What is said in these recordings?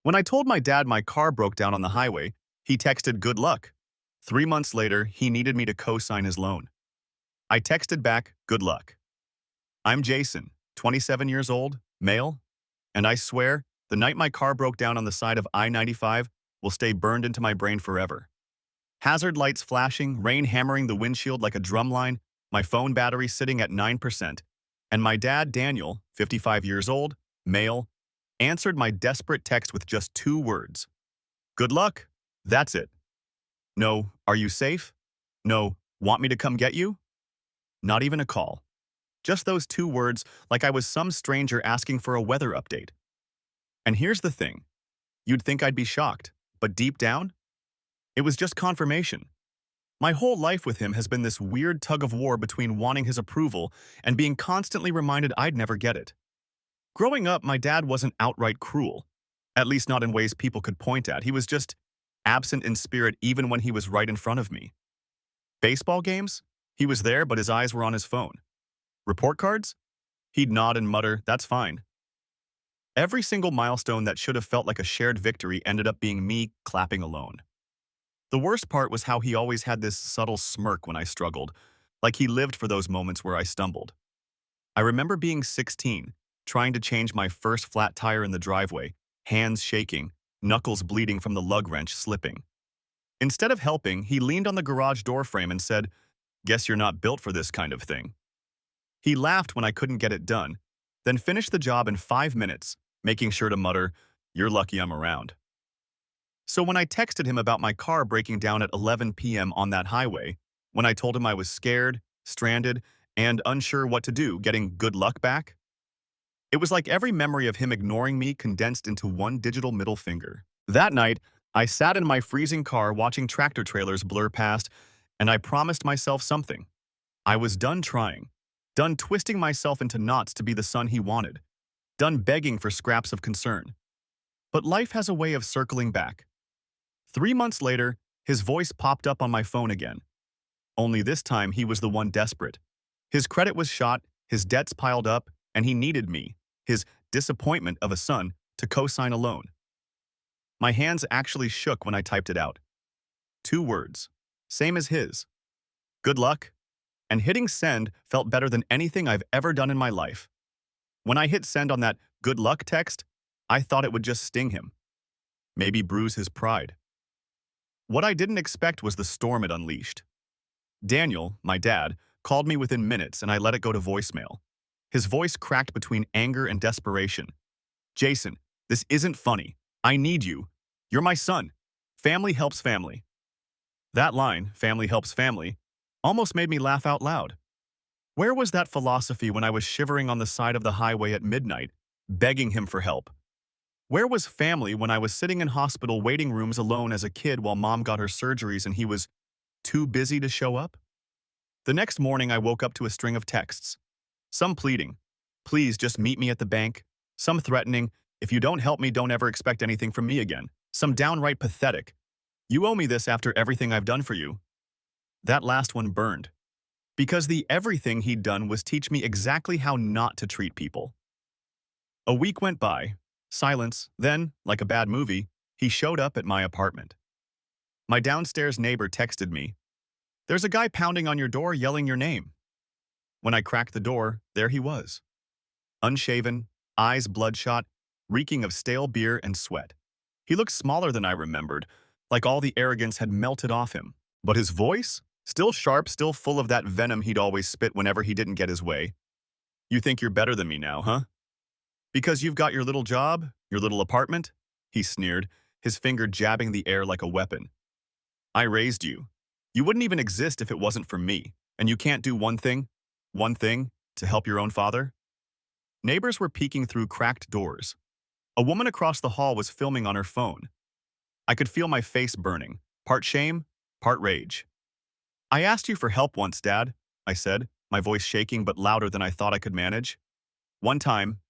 When I told my dad my car broke down on the highway, he texted good luck. 3 months later, he needed me to co-sign his loan. I texted back, good luck. I'm Jason, 27 years old, male, and I swear, the night my car broke down on the side of I-95 will stay burned into my brain forever. Hazard lights flashing, rain hammering the windshield like a drumline, my phone battery sitting at 9%, and my dad, Daniel, 55 years old, male, answered my desperate text with just 2 words. Good luck. That's it. No, are you safe? No, want me to come get you? Not even a call. Just those 2 words, like I was some stranger asking for a weather update. And here's the thing. You'd think I'd be shocked, but deep down, it was just confirmation. My whole life with him has been this weird tug of war between wanting his approval and being constantly reminded I'd never get it. Growing up, my dad wasn't outright cruel, at least not in ways people could point at. He was just absent in spirit even when he was right in front of me. Baseball games? He was there, but his eyes were on his phone. Report cards? He'd nod and mutter, that's fine. Every single milestone that should have felt like a shared victory ended up being me clapping alone. The worst part was how he always had this subtle smirk when I struggled, like he lived for those moments where I stumbled. I remember being 16, trying to change my first flat tire in the driveway, hands shaking, knuckles bleeding from the lug wrench slipping. Instead of helping, he leaned on the garage door frame and said, "Guess you're not built for this kind of thing." He laughed when I couldn't get it done, then finished the job in 5 minutes, making sure to mutter, "You're lucky I'm around." So when I texted him about my car breaking down at 11 p.m. on that highway, when I told him I was scared, stranded, and unsure what to do, getting good luck back, it was like every memory of him ignoring me condensed into one digital middle finger. That night, I sat in my freezing car watching tractor trailers blur past, and I promised myself something. I was done trying, done twisting myself into knots to be the son he wanted, done begging for scraps of concern. But life has a way of circling back. 3 months later, his voice popped up on my phone again. Only this time, he was the one desperate. His credit was shot, his debts piled up, and he needed me, his disappointment of a son, to co-sign a loan. My hands actually shook when I typed it out. 2 words, same as his. Good luck. And hitting send felt better than anything I've ever done in my life. When I hit send on that good luck text, I thought it would just sting him. Maybe bruise his pride. What I didn't expect was the storm it unleashed. Daniel, my dad, called me within minutes and I let it go to voicemail. His voice cracked between anger and desperation. "Jason, this isn't funny. I need you. You're my son. Family helps family." That line, family helps family, almost made me laugh out loud. Where was that philosophy when I was shivering on the side of the highway at midnight, begging him for help? Where was family when I was sitting in hospital waiting rooms alone as a kid while mom got her surgeries and he was too busy to show up? The next morning, I woke up to a string of texts. Some pleading, "Please just meet me at the bank." Some threatening, "If you don't help me, don't ever expect anything from me again." Some downright pathetic, "You owe me this after everything I've done for you." That last one burned. Because the everything he'd done was teach me exactly how not to treat people. A week went by. Silence. Then, like a bad movie, he showed up at my apartment. My downstairs neighbor texted me, "There's a guy pounding on your door yelling your name." When I cracked the door, there he was. Unshaven, eyes bloodshot, reeking of stale beer and sweat. He looked smaller than I remembered, like all the arrogance had melted off him. But his voice? Still sharp, still full of that venom he'd always spit whenever he didn't get his way. "You think you're better than me now, huh? Because you've got your little job, your little apartment?" He sneered, his finger jabbing the air like a weapon. "I raised you. You wouldn't even exist if it wasn't for me. And you can't do one thing, to help your own father?" Neighbors were peeking through cracked doors. A woman across the hall was filming on her phone. I could feel my face burning, part shame, part rage. "I asked you for help once, Dad," I said, my voice shaking but louder than I thought I could manage. "One time.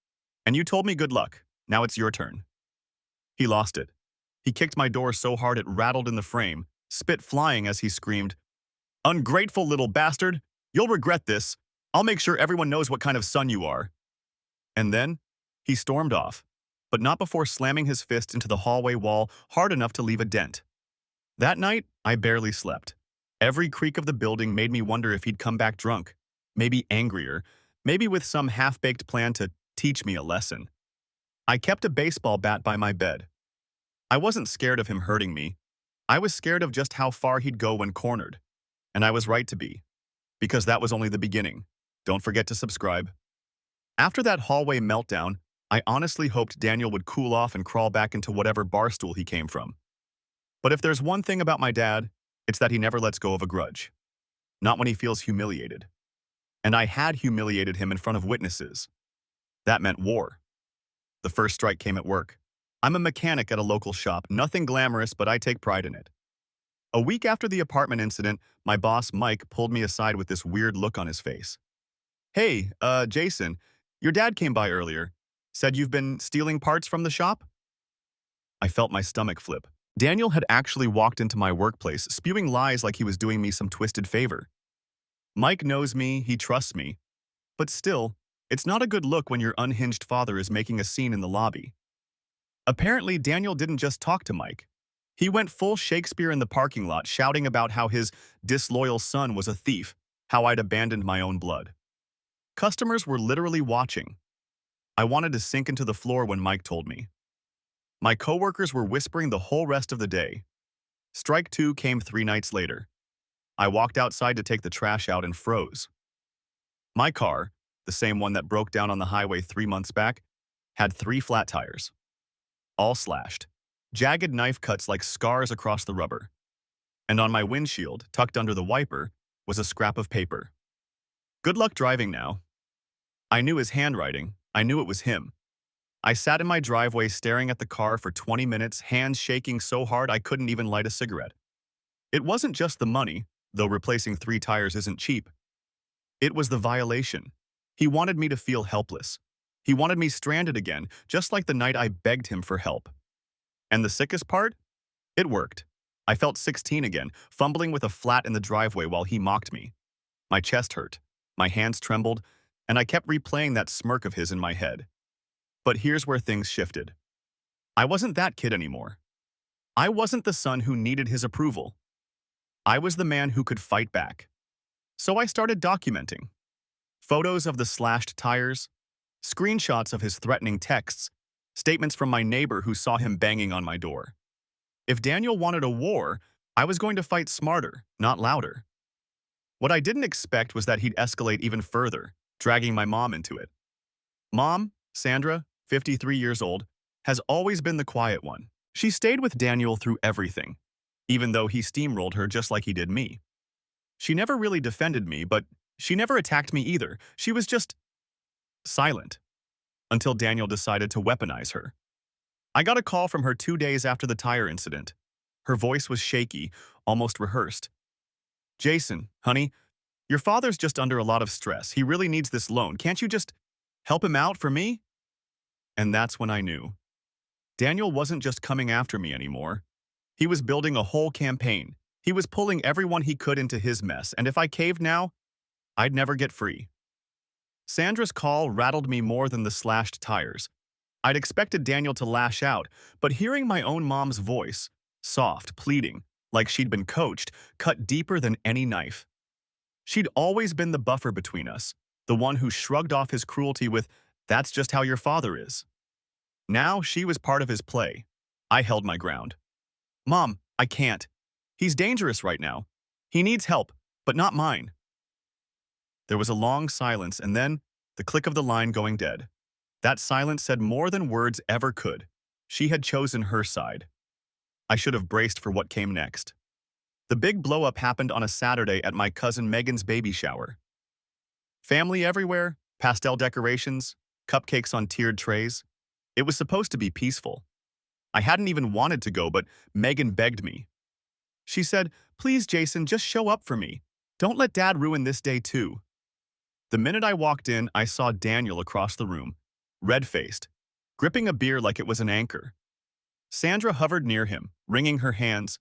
And you told me good luck. Now it's your turn." He lost it. He kicked my door so hard it rattled in the frame, spit flying as he screamed, "Ungrateful little bastard! You'll regret this. I'll make sure everyone knows what kind of son you are." And then, he stormed off. but not before slamming his fist into the hallway wall hard enough to leave a dent. That night, I barely slept. Every creak of the building made me wonder if he'd come back drunk, maybe angrier, maybe with some half-baked plan to teach me a lesson. I kept a baseball bat by my bed. I wasn't scared of him hurting me. I was scared of just how far he'd go when cornered. And I was right to be, because that was only the beginning. Don't forget to subscribe. After that hallway meltdown, I honestly hoped Daniel would cool off and crawl back into whatever barstool he came from. But if there's one thing about my dad, it's that he never lets go of a grudge. Not when he feels humiliated. And I had humiliated him in front of witnesses. That meant war. The first strike came at work. I'm a mechanic at a local shop, nothing glamorous, but I take pride in it. A week after the apartment incident, my boss, Mike, pulled me aside with this weird look on his face. Hey, Jason, your dad came by earlier. Said you've been stealing parts from the shop? I felt my stomach flip. Daniel had actually walked into my workplace, spewing lies like he was doing me some twisted favor. Mike knows me, he trusts me. But still, it's not a good look when your unhinged father is making a scene in the lobby. Apparently, Daniel didn't just talk to Mike. He went full Shakespeare in the parking lot, shouting about how his disloyal son was a thief, how I'd abandoned my own blood. Customers were literally watching. I wanted to sink into the floor when Mike told me. My coworkers were whispering the whole rest of the day. Strike 2 came 3 nights later. I walked outside to take the trash out and froze. My car, the same one that broke down on the highway 3 months back, had 3 flat tires. All slashed. Jagged knife cuts like scars across the rubber. And on my windshield, tucked under the wiper, was a scrap of paper. Good luck driving now. I knew his handwriting. I knew it was him. I sat in my driveway staring at the car for 20 minutes, hands shaking so hard I couldn't even light a cigarette. It wasn't just the money, though replacing 3 tires isn't cheap. It was the violation. He wanted me to feel helpless. He wanted me stranded again, just like the night I begged him for help. And the sickest part? It worked. I felt 16 again, fumbling with a flat in the driveway while he mocked me. My chest hurt, my hands trembled, and I kept replaying that smirk of his in my head. But here's where things shifted. I wasn't that kid anymore. I wasn't the son who needed his approval. I was the man who could fight back. So I started documenting. Photos of the slashed tires, screenshots of his threatening texts, statements from my neighbor who saw him banging on my door. If Daniel wanted a war, I was going to fight smarter, not louder. What I didn't expect was that he'd escalate even further, dragging my mom into it. Mom, Sandra, 53 years old, has always been the quiet one. She stayed with Daniel through everything, even though he steamrolled her just like he did me. She never really defended me, but she never attacked me either. She was just silent, until Daniel decided to weaponize her. I got a call from her 2 days after the tire incident. Her voice was shaky, almost rehearsed. Jason, honey, your father's just under a lot of stress. He really needs this loan. Can't you just help him out for me? And that's when I knew. Daniel wasn't just coming after me anymore. He was building a whole campaign. He was pulling everyone he could into his mess, and if I caved now, I'd never get free. Sandra's call rattled me more than the slashed tires. I'd expected Daniel to lash out, but hearing my own mom's voice, soft, pleading, like she'd been coached, cut deeper than any knife. She'd always been the buffer between us, the one who shrugged off his cruelty with, "That's just how your father is." Now she was part of his play. I held my ground. "Mom, I can't. He's dangerous right now. He needs help, but not mine." There was a long silence and then the click of the line going dead. That silence said more than words ever could. She had chosen her side. I should have braced for what came next. The big blow-up happened on a Saturday at my cousin Megan's baby shower. Family everywhere, pastel decorations, cupcakes on tiered trays. It was supposed to be peaceful. I hadn't even wanted to go, but Megan begged me. She said, "Please, Jason, just show up for me. Don't let Dad ruin this day too." The minute I walked in, I saw Daniel across the room, red-faced, gripping a beer like it was an anchor. Sandra hovered near him, wringing her hands.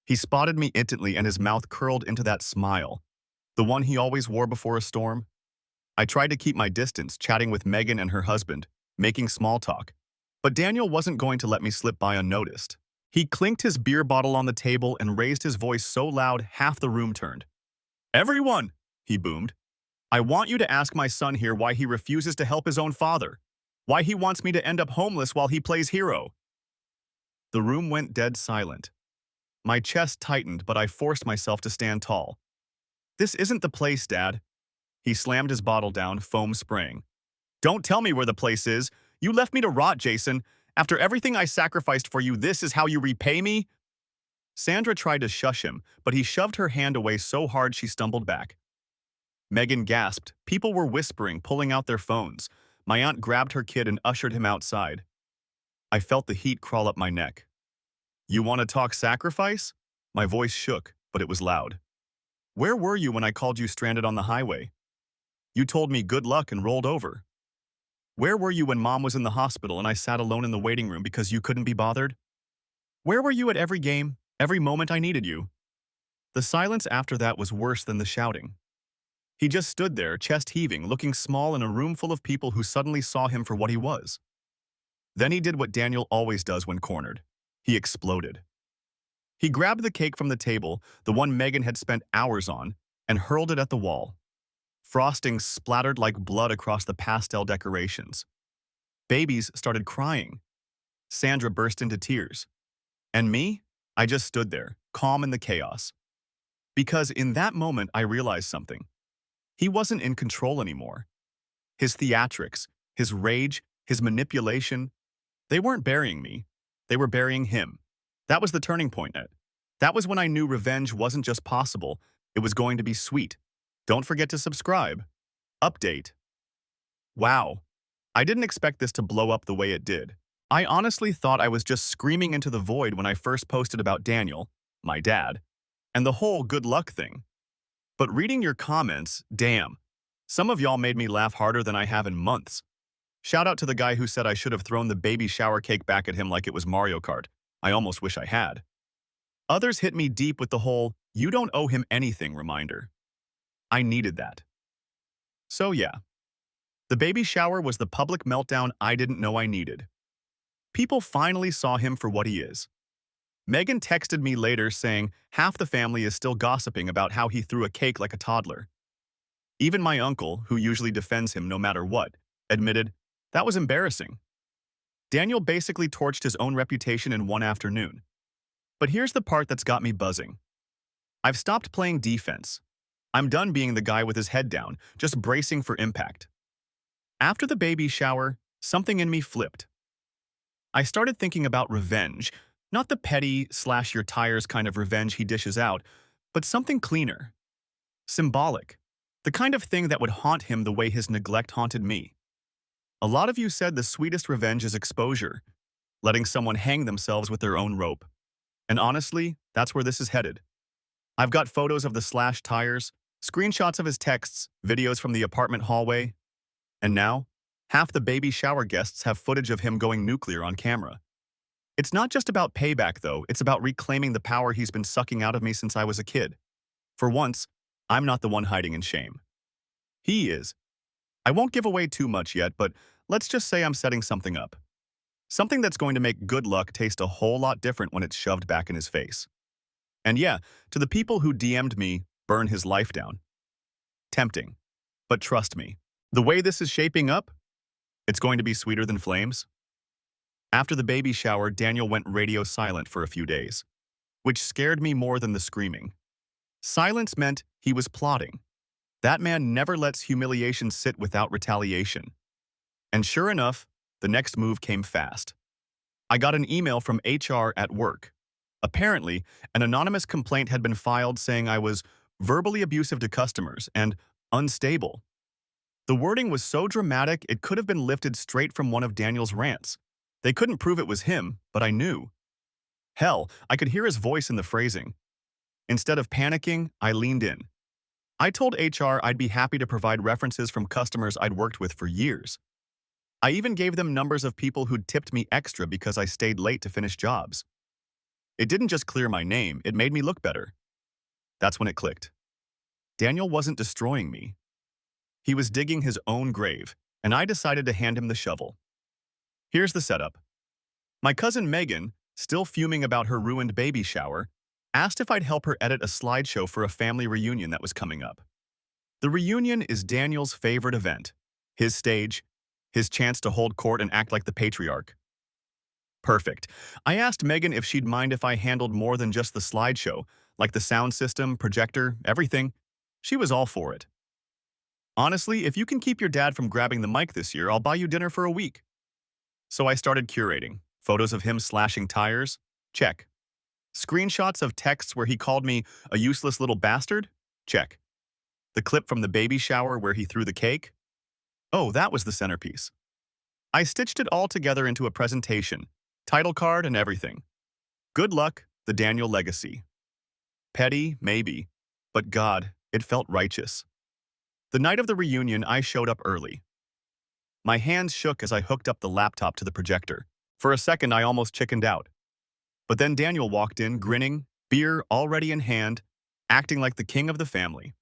He spotted me instantly and his mouth curled into that smile, the one he always wore before a storm. I tried to keep my distance, chatting with Megan and her husband, making small talk. But Daniel wasn't going to let me slip by unnoticed. He clinked his beer bottle on the table and raised his voice so loud half the room turned. "Everyone," he boomed, "I want you to ask my son here why he refuses to help his own father. Why he wants me to end up homeless while he plays hero." The room went dead silent. My chest tightened, but I forced myself to stand tall. "This isn't the place, Dad." He slammed his bottle down, foam spraying. "Don't tell me where the place is. You left me to rot, Jason. After everything I sacrificed for you, this is how you repay me?" Sandra tried to shush him, but he shoved her hand away so hard she stumbled back. Megan gasped. People were whispering, pulling out their phones. My aunt grabbed her kid and ushered him outside. I felt the heat crawl up my neck. "You want to talk sacrifice?" My voice shook, but it was loud. "Where were you when I called you stranded on the highway? You told me good luck and rolled over. Where were you when Mom was in the hospital and I sat alone in the waiting room because you couldn't be bothered? Where were you at every game, every moment I needed you?" The silence after that was worse than the shouting. He just stood there, chest heaving, looking small in a room full of people who suddenly saw him for what he was. Then he did what Daniel always does when cornered. He exploded. He grabbed the cake from the table, the one Megan had spent hours on, and hurled it at the wall. Frosting splattered like blood across the pastel decorations. Babies started crying. Sandra burst into tears. And me? I just stood there, calm in the chaos. Because in that moment I realized something. He wasn't in control anymore. His theatrics, his rage, his manipulation, they weren't burying me. They were burying him. That was the turning point. That was when I knew revenge wasn't just possible, it was going to be sweet. Don't forget to subscribe. Update. Wow. I didn't expect this to blow up the way it did. I honestly thought I was just screaming into the void when I first posted about Daniel, my dad, and the whole good luck thing. But reading your comments, damn. Some of y'all made me laugh harder than I have in months. Shout out to the guy who said I should have thrown the baby shower cake back at him like it was Mario Kart. I almost wish I had. Others hit me deep with the whole, "you don't owe him anything" reminder. I needed that. So yeah, the baby shower was the public meltdown I didn't know I needed. People finally saw him for what he is. Megan texted me later saying half the family is still gossiping about how he threw a cake like a toddler. Even my uncle, who usually defends him no matter what, admitted that was embarrassing. Daniel basically torched his own reputation in one afternoon. But here's the part that's got me buzzing. I've stopped playing defense. I'm done being the guy with his head down, just bracing for impact. After the baby shower, something in me flipped. I started thinking about revenge, not the petty slash your tires kind of revenge he dishes out, but something cleaner. Symbolic. The kind of thing that would haunt him the way his neglect haunted me. A lot of you said the sweetest revenge is exposure, letting someone hang themselves with their own rope. And honestly, that's where this is headed. I've got photos of the slashed tires, screenshots of his texts, videos from the apartment hallway. And now, half the baby shower guests have footage of him going nuclear on camera. It's not just about payback, though. It's about reclaiming the power he's been sucking out of me since I was a kid. For once, I'm not the one hiding in shame. He is. I won't give away too much yet, but let's just say I'm setting something up. Something that's going to make good luck taste a whole lot different when it's shoved back in his face. And yeah, to the people who DM'd me, burn his life down. Tempting. But trust me, the way this is shaping up, it's going to be sweeter than flames. After the baby shower, Daniel went radio silent for a few days, which scared me more than the screaming. Silence meant he was plotting. That man never lets humiliation sit without retaliation. And sure enough, the next move came fast. I got an email from HR at work. Apparently, an anonymous complaint had been filed saying I was verbally abusive to customers and unstable. The wording was so dramatic it could have been lifted straight from one of Daniel's rants. They couldn't prove it was him, but I knew. Hell, I could hear his voice in the phrasing. Instead of panicking, I leaned in. I told HR I'd be happy to provide references from customers I'd worked with for years. I even gave them numbers of people who'd tipped me extra because I stayed late to finish jobs. It didn't just clear my name, it made me look better. That's when it clicked. Daniel wasn't destroying me. He was digging his own grave, and I decided to hand him the shovel. Here's the setup. My cousin Megan, still fuming about her ruined baby shower, asked if I'd help her edit a slideshow for a family reunion that was coming up. The reunion is Daniel's favorite event. His stage, his chance to hold court and act like the patriarch. Perfect. I asked Megan if she'd mind if I handled more than just the slideshow, like the sound system, projector, everything. She was all for it. Honestly, if you can keep your dad from grabbing the mic this year, I'll buy you dinner for a week. So I started curating. Photos of him slashing tires? Check. Screenshots of texts where he called me a useless little bastard? Check. The clip from the baby shower where he threw the cake? Oh, that was the centerpiece. I stitched it all together into a presentation, title card and everything. Good luck, the Daniel legacy. Petty, maybe, but God, it felt righteous. The night of the reunion, I showed up early. My hands shook as I hooked up the laptop to the projector. For a second, I almost chickened out. But then Daniel walked in, grinning, beer already in hand, acting like the king of the family.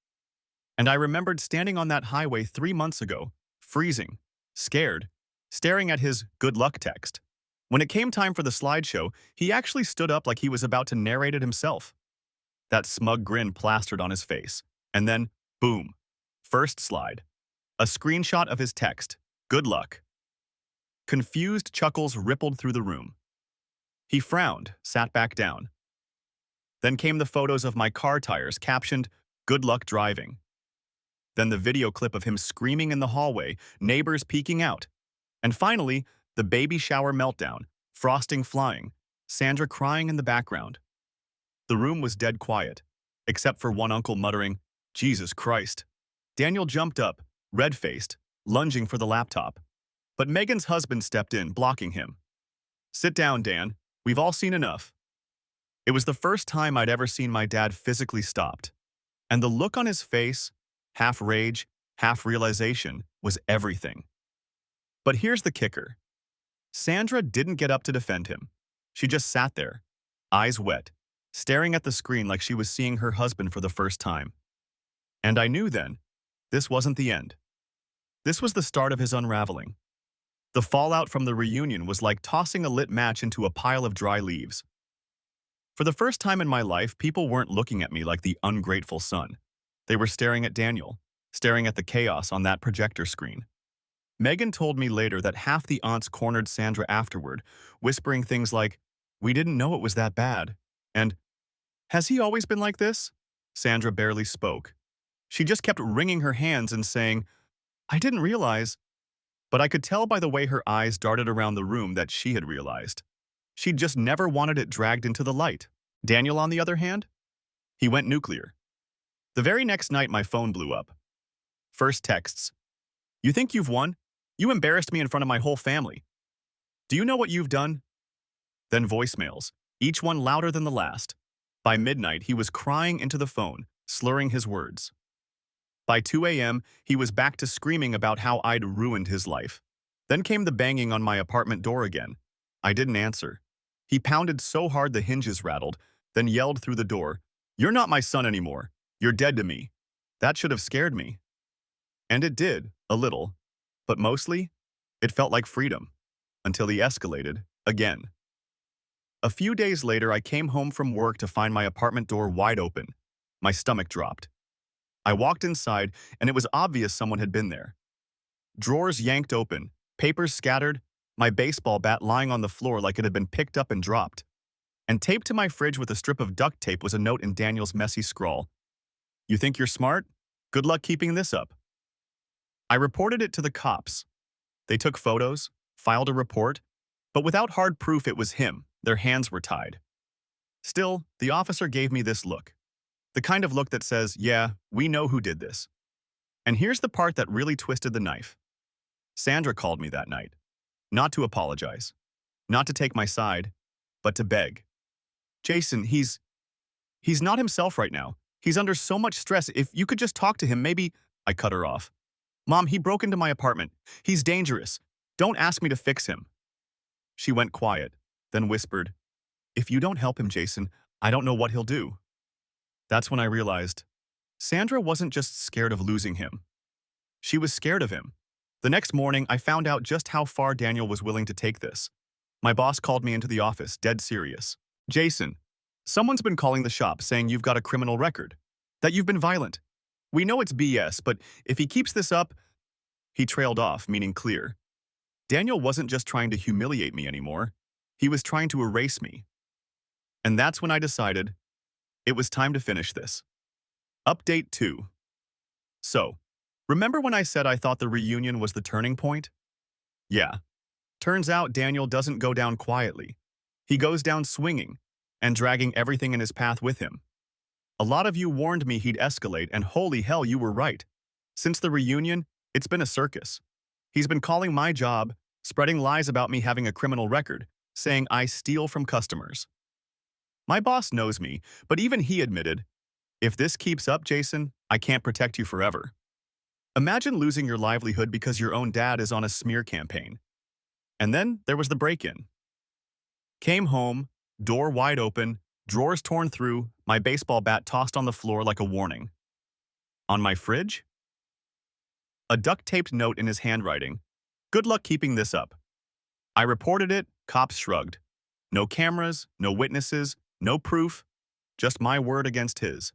And I remembered standing on that highway 3 months ago, freezing, scared, staring at his good luck text. When it came time for the slideshow, he actually stood up like he was about to narrate it himself. That smug grin plastered on his face. And then, boom. First slide. A screenshot of his text. Good luck. Confused chuckles rippled through the room. He frowned, sat back down. Then came the photos of my car tires captioned, Good luck driving. Then the video clip of him screaming in the hallway, neighbors peeking out. And finally, the baby shower meltdown, frosting flying, Sandra crying in the background. The room was dead quiet, except for one uncle muttering, Jesus Christ. Daniel jumped up, red-faced, lunging for the laptop. But Megan's husband stepped in, blocking him. Sit down, Dan. We've all seen enough. It was the first time I'd ever seen my dad physically stopped. And the look on his face, half rage, half realization, was everything. But here's the kicker. Sandra didn't get up to defend him. She just sat there, eyes wet, staring at the screen like she was seeing her husband for the first time. And I knew then, this wasn't the end. This was the start of his unraveling. The fallout from the reunion was like tossing a lit match into a pile of dry leaves. For the first time in my life, people weren't looking at me like the ungrateful son. They were staring at Daniel, staring at the chaos on that projector screen. Megan told me later that half the aunts cornered Sandra afterward, whispering things like, "We didn't know it was that bad," and, "Has he always been like this?" Sandra barely spoke. She just kept wringing her hands and saying, "I didn't realize," but I could tell by the way her eyes darted around the room that she had realized. She'd just never wanted it dragged into the light. Daniel, on the other hand, he went nuclear. The very next night, my phone blew up. First texts. "You think you've won? You embarrassed me in front of my whole family. Do you know what you've done?" Then voicemails, each one louder than the last. By midnight, he was crying into the phone, slurring his words. By 2 a.m., he was back to screaming about how I'd ruined his life. Then came the banging on my apartment door again. I didn't answer. He pounded so hard the hinges rattled, then yelled through the door, "You're not my son anymore. You're dead to me." That should have scared me. And it did, a little. But mostly, it felt like freedom. Until he escalated, again. A few days later, I came home from work to find my apartment door wide open. My stomach dropped. I walked inside, and it was obvious someone had been there. Drawers yanked open, papers scattered, my baseball bat lying on the floor like it had been picked up and dropped. And taped to my fridge with a strip of duct tape was a note in Daniel's messy scrawl. "You think you're smart? Good luck keeping this up." I reported it to the cops. They took photos, filed a report, but without hard proof it was him. Their hands were tied. Still, the officer gave me this look. The kind of look that says, yeah, we know who did this. And here's the part that really twisted the knife. Sandra called me that night. Not to apologize. Not to take my side, but to beg. "Jason, he's not himself right now. He's under so much stress. If you could just talk to him, maybe—" I cut her off. "Mom, he broke into my apartment. He's dangerous. Don't ask me to fix him." She went quiet, then whispered, "If you don't help him, Jason, I don't know what he'll do." That's when I realized Sandra wasn't just scared of losing him. She was scared of him. The next morning, I found out just how far Daniel was willing to take this. My boss called me into the office, dead serious. Jason, someone's been calling the shop saying you've got a criminal record, that you've been violent. We know it's BS, but if he keeps this up, he trailed off, meaning clear. Daniel wasn't just trying to humiliate me anymore. He was trying to erase me. And that's when I decided it was time to finish this. Update 2. So, remember when I said I thought the reunion was the turning point? Yeah. Turns out Daniel doesn't go down quietly. He goes down swinging and dragging everything in his path with him. A lot of you warned me he'd escalate, and holy hell, you were right. Since the reunion, it's been a circus. He's been calling my job, spreading lies about me having a criminal record, saying I steal from customers. My boss knows me, but even he admitted, if this keeps up, Jason, I can't protect you forever. Imagine losing your livelihood because your own dad is on a smear campaign. And then there was the break-in. Came home, door wide open, drawers torn through, my baseball bat tossed on the floor like a warning. On my fridge? A duct-taped note in his handwriting. Good luck keeping this up. I reported it, cops shrugged. No cameras, no witnesses, no proof, just my word against his.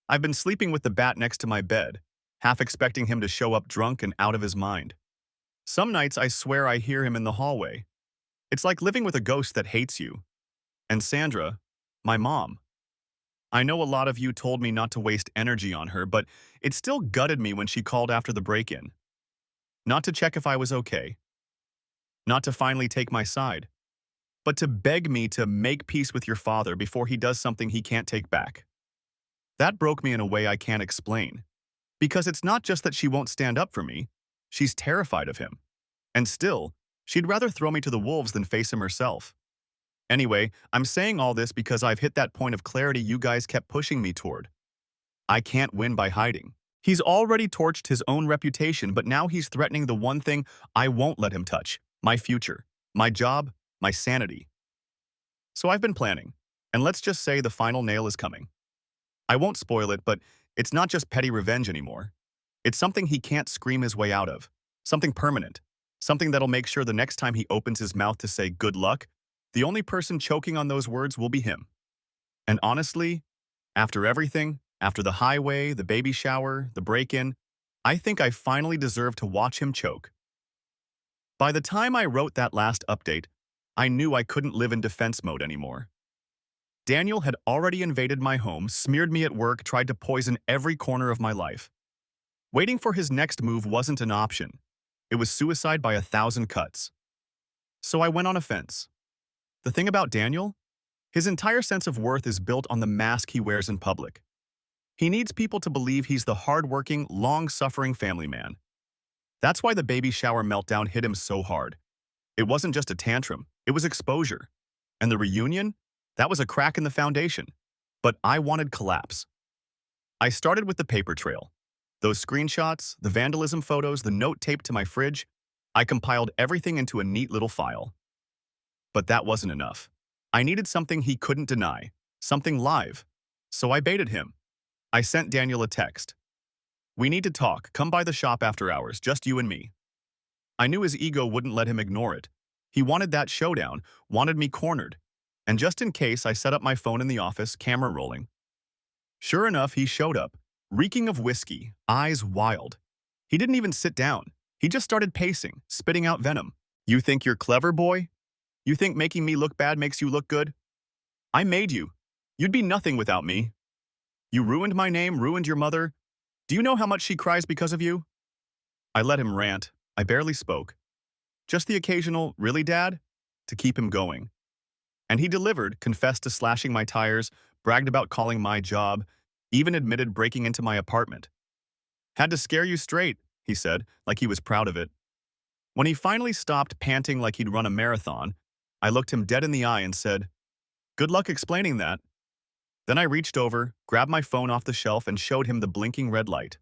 I've been sleeping with the bat next to my bed, half expecting him to show up drunk and out of his mind. Some nights I swear I hear him in the hallway. It's like living with a ghost that hates you. And Sandra, my mom. I know a lot of you told me not to waste energy on her, but it still gutted me when she called after the break-in. Not to check if I was okay. Not to finally take my side. But to beg me to make peace with your father before he does something he can't take back. That broke me in a way I can't explain. Because it's not just that she won't stand up for me, she's terrified of him. And still, she'd rather throw me to the wolves than face him herself. Anyway, I'm saying all this because I've hit that point of clarity you guys kept pushing me toward. I can't win by hiding. He's already torched his own reputation, but now he's threatening the one thing I won't let him touch, my future, my job, my sanity. So I've been planning, and let's just say the final nail is coming. I won't spoil it, but it's not just petty revenge anymore. It's something he can't scream his way out of, something permanent, something that'll make sure the next time he opens his mouth to say good luck, the only person choking on those words will be him. And honestly, after everything, after the highway, the baby shower, the break-in, I think I finally deserve to watch him choke. By the time I wrote that last update, I knew I couldn't live in defense mode anymore. Daniel had already invaded my home, smeared me at work, tried to poison every corner of my life. Waiting for his next move wasn't an option. It was suicide by 1,000 cuts. So I went on offense. The thing about Daniel? His entire sense of worth is built on the mask he wears in public. He needs people to believe he's the hard-working, long-suffering family man. That's why the baby shower meltdown hit him so hard. It wasn't just a tantrum, it was exposure. And the reunion? That was a crack in the foundation. But I wanted collapse. I started with the paper trail. Those screenshots, the vandalism photos, the note taped to my fridge, I compiled everything into a neat little file. But that wasn't enough. I needed something he couldn't deny, something live. So I baited him. I sent Daniel a text. We need to talk, come by the shop after hours, just you and me. I knew his ego wouldn't let him ignore it. He wanted that showdown, wanted me cornered. And just in case, I set up my phone in the office, camera rolling. Sure enough, he showed up, reeking of whiskey, eyes wild. He didn't even sit down. He just started pacing, spitting out venom. You think you're clever, boy? You think making me look bad makes you look good? I made you. You'd be nothing without me. You ruined my name, ruined your mother. Do you know how much she cries because of you? I let him rant. I barely spoke. Just the occasional, really, Dad? To keep him going. And he delivered, confessed to slashing my tires, bragged about calling my job, even admitted breaking into my apartment. Had to scare you straight, he said, like he was proud of it. When he finally stopped panting like he'd run a marathon, I looked him dead in the eye and said, "Good luck explaining that." Then I reached over, grabbed my phone off the shelf and showed him the blinking red light.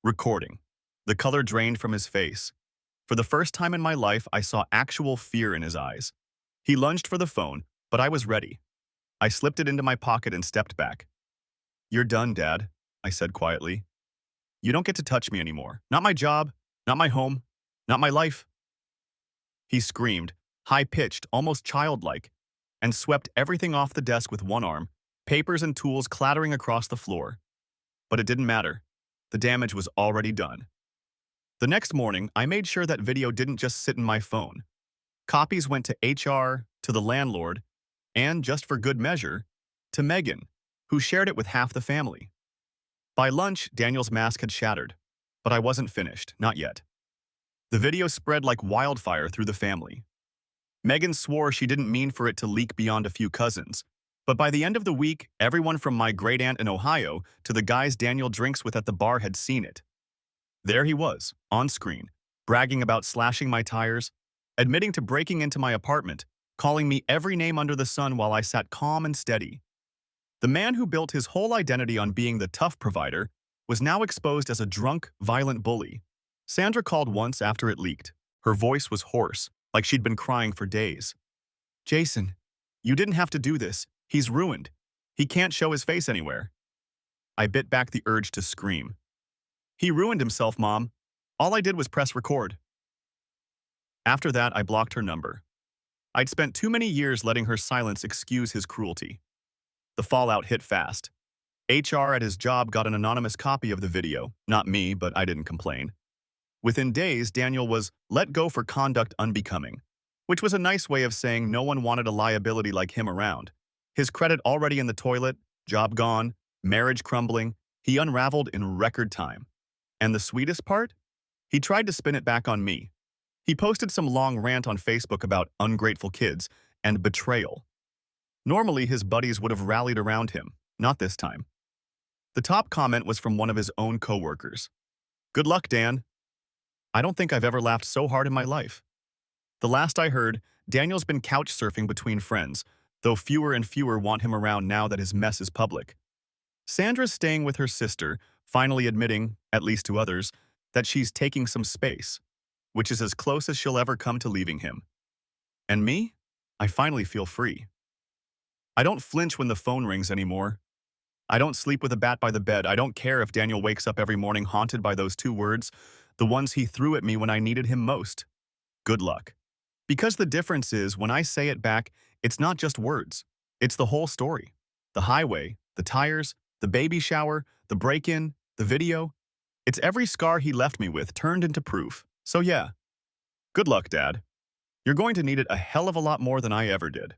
Recording. The color drained from his face. For the first time in my life, I saw actual fear in his eyes. He lunged for the phone, but I was ready. I slipped it into my pocket and stepped back. "You're done, Dad," I said quietly. "You don't get to touch me anymore. Not my job, not my home, not my life." He screamed, high-pitched, almost childlike, and swept everything off the desk with one arm, papers and tools clattering across the floor. But it didn't matter. The damage was already done. The next morning, I made sure that video didn't just sit in my phone. Copies went to HR, to the landlord, and, just for good measure, to Megan, who shared it with half the family. By lunch, Daniel's mask had shattered, but I wasn't finished, not yet. The video spread like wildfire through the family. Megan swore she didn't mean for it to leak beyond a few cousins, but by the end of the week, everyone from my great-aunt in Ohio to the guys Daniel drinks with at the bar had seen it. There he was, on screen, bragging about slashing my tires, admitting to breaking into my apartment, calling me every name under the sun while I sat calm and steady. The man who built his whole identity on being the tough provider was now exposed as a drunk, violent bully. Sandra called once after it leaked. Her voice was hoarse, like she'd been crying for days. "Jason, you didn't have to do this. He's ruined. He can't show his face anywhere." I bit back the urge to scream. "He ruined himself, Mom. All I did was press record." After that, I blocked her number. I'd spent too many years letting her silence excuse his cruelty. The fallout hit fast. HR at his job got an anonymous copy of the video. Not me, but I didn't complain. Within days, Daniel was let go for conduct unbecoming, which was a nice way of saying no one wanted a liability like him around. His credit already in the toilet, job gone, marriage crumbling, he unraveled in record time. And the sweetest part? He tried to spin it back on me. He posted some long rant on Facebook about ungrateful kids and betrayal. Normally, his buddies would have rallied around him, not this time. The top comment was from one of his own coworkers. "Good luck, Dan." I don't think I've ever laughed so hard in my life. The last I heard, Daniel's been couch surfing between friends, though fewer and fewer want him around now that his mess is public. Sandra's staying with her sister, finally admitting, at least to others, that she's taking some space, which is as close as she'll ever come to leaving him. And me? I finally feel free. I don't flinch when the phone rings anymore. I don't sleep with a bat by the bed. I don't care if Daniel wakes up every morning haunted by those two words, the ones he threw at me when I needed him most. Good luck. Because the difference is, when I say it back, it's not just words. It's the whole story. The highway, the tires, the baby shower, the break-in, the video. It's every scar he left me with turned into proof. So yeah, good luck, Dad. You're going to need it a hell of a lot more than I ever did.